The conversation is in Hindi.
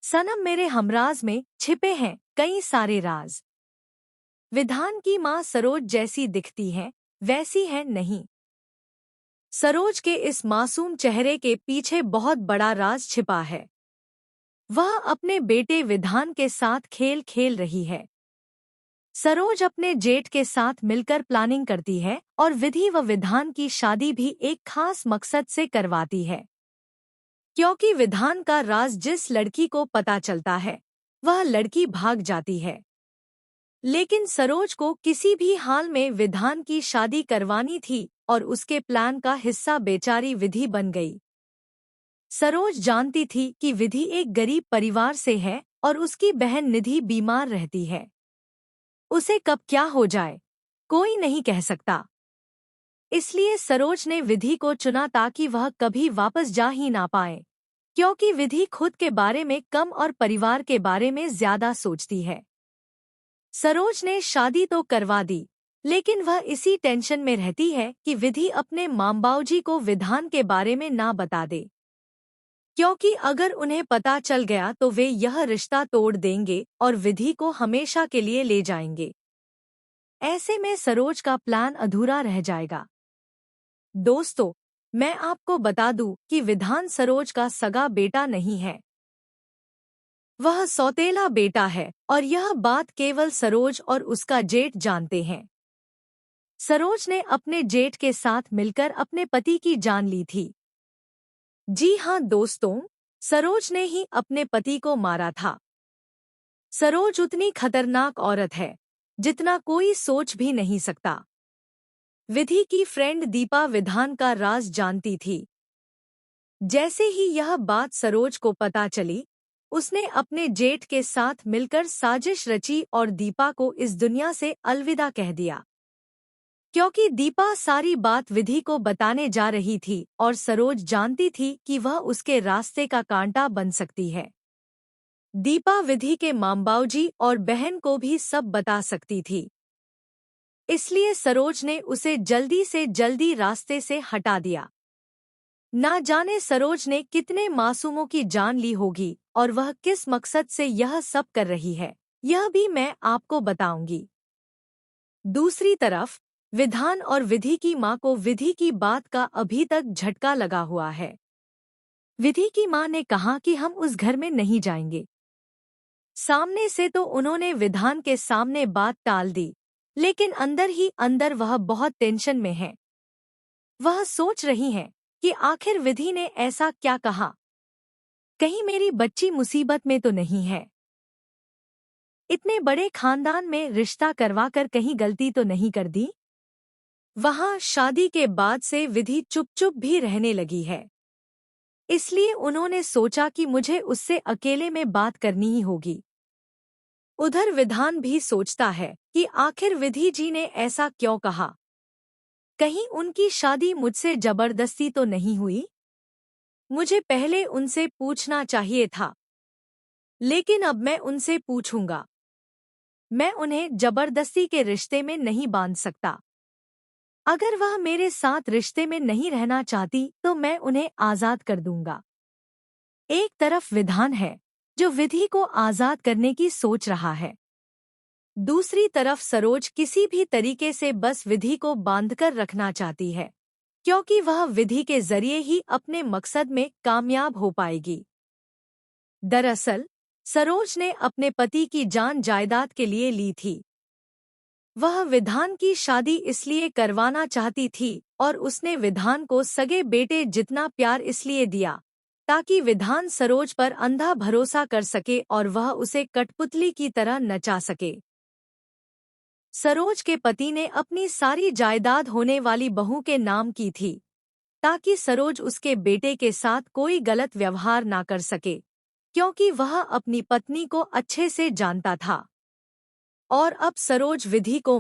सनम मेरे हमराज में छिपे हैं कई सारे राज। विधान की माँ सरोज जैसी दिखती है वैसी है नहीं। सरोज के इस मासूम चेहरे के पीछे बहुत बड़ा राज छिपा है। वह अपने बेटे विधान के साथ खेल खेल रही है। सरोज अपने जेठ के साथ मिलकर प्लानिंग करती है और विधि व विधान की शादी भी एक खास मकसद से करवाती है। क्योंकि विधान का राज जिस लड़की को पता चलता है वह लड़की भाग जाती है। लेकिन सरोज को किसी भी हाल में विधान की शादी करवानी थी और उसके प्लान का हिस्सा बेचारी विधि बन गई। सरोज जानती थी कि विधि एक गरीब परिवार से है और उसकी बहन निधि बीमार रहती है। उसे कब क्या हो जाए कोई नहीं कह सकता। इसलिए सरोज ने विधि को चुना ताकि वह कभी वापस जा ही ना पाए। क्योंकि विधि खुद के बारे में कम और परिवार के बारे में ज्यादा सोचती है। सरोज ने शादी तो करवा दी, लेकिन वह इसी टेंशन में रहती है कि विधि अपने मामबाऊजी को विधान के बारे में ना बता दे। क्योंकि अगर उन्हें पता चल गया तो वे यह रिश्ता तोड़ देंगे और विधि को हमेशा के लिए ले जाएंगे। ऐसे में सरोज का प्लान अधूरा रह जाएगा। दोस्तों, मैं आपको बता दूं कि विधान सरोज का सगा बेटा नहीं है। वह सौतेला बेटा है और यह बात केवल सरोज और उसका जेठ जानते हैं। सरोज ने अपने जेठ के साथ मिलकर अपने पति की जान ली थी। जी हाँ दोस्तों, सरोज ने ही अपने पति को मारा था। सरोज उतनी खतरनाक औरत है जितना कोई सोच भी नहीं सकता। विधि की फ्रेंड दीपा विधान का राज जानती थी। जैसे ही यह बात सरोज को पता चली, उसने अपने जेठ के साथ मिलकर साजिश रची और दीपा को इस दुनिया से अलविदा कह दिया। क्योंकि दीपा सारी बात विधि को बताने जा रही थी और सरोज जानती थी कि वह उसके रास्ते का कांटा बन सकती है। दीपा विधि के मामबाऊजी और बहन को भी सब बता सकती थी। इसलिए सरोज ने उसे जल्दी से जल्दी रास्ते से हटा दिया। ना जाने सरोज ने कितने मासूमों की जान ली होगी और वह किस मकसद से यह सब कर रही है, यह भी मैं आपको बताऊंगी। दूसरी तरफ विधान और विधि की मां को विधि की बात का अभी तक झटका लगा हुआ है। विधि की मां ने कहा कि हम उस घर में नहीं जाएंगे। सामने से तो उन्होंने विधान के सामने बात टाल दी, लेकिन अंदर ही अंदर वह बहुत टेंशन में है। वह सोच रही हैं कि आखिर विधि ने ऐसा क्या कहा। कहीं मेरी बच्ची मुसीबत में तो नहीं है। इतने बड़े खानदान में रिश्ता करवाकर कहीं गलती तो नहीं कर दी। वहां शादी के बाद से विधि चुप चुप भी रहने लगी है। इसलिए उन्होंने सोचा कि मुझे उससे अकेले में बात करनी ही होगी। उधर विधान भी सोचता है कि आखिर विधि जी ने ऐसा क्यों कहा। कहीं उनकी शादी मुझसे जबरदस्ती तो नहीं हुई। मुझे पहले उनसे पूछना चाहिए था, लेकिन अब मैं उनसे पूछूंगा। मैं उन्हें जबरदस्ती के रिश्ते में नहीं बांध सकता। अगर वह मेरे साथ रिश्ते में नहीं रहना चाहती तो मैं उन्हें आजाद कर दूंगा। एक तरफ विधान है जो विधि को आजाद करने की सोच रहा है। दूसरी तरफ सरोज किसी भी तरीके से बस विधि को बांधकर रखना चाहती है, क्योंकि वह विधि के जरिए ही अपने मकसद में कामयाब हो पाएगी। दरअसल सरोज ने अपने पति की जान जायदाद के लिए ली थी। वह विधान की शादी इसलिए करवाना चाहती थी और उसने विधान को सगे बेटे जितना प्यार इसलिए दिया ताकि विधान सरोज पर अंधा भरोसा कर सके और वह उसे कठपुतली की तरह नचा सके। सरोज के पति ने अपनी सारी जायदाद होने वाली बहू के नाम की थी ताकि सरोज उसके बेटे के साथ कोई गलत व्यवहार ना कर सके, क्योंकि वह अपनी पत्नी को अच्छे से जानता था। और अब सरोज विधि को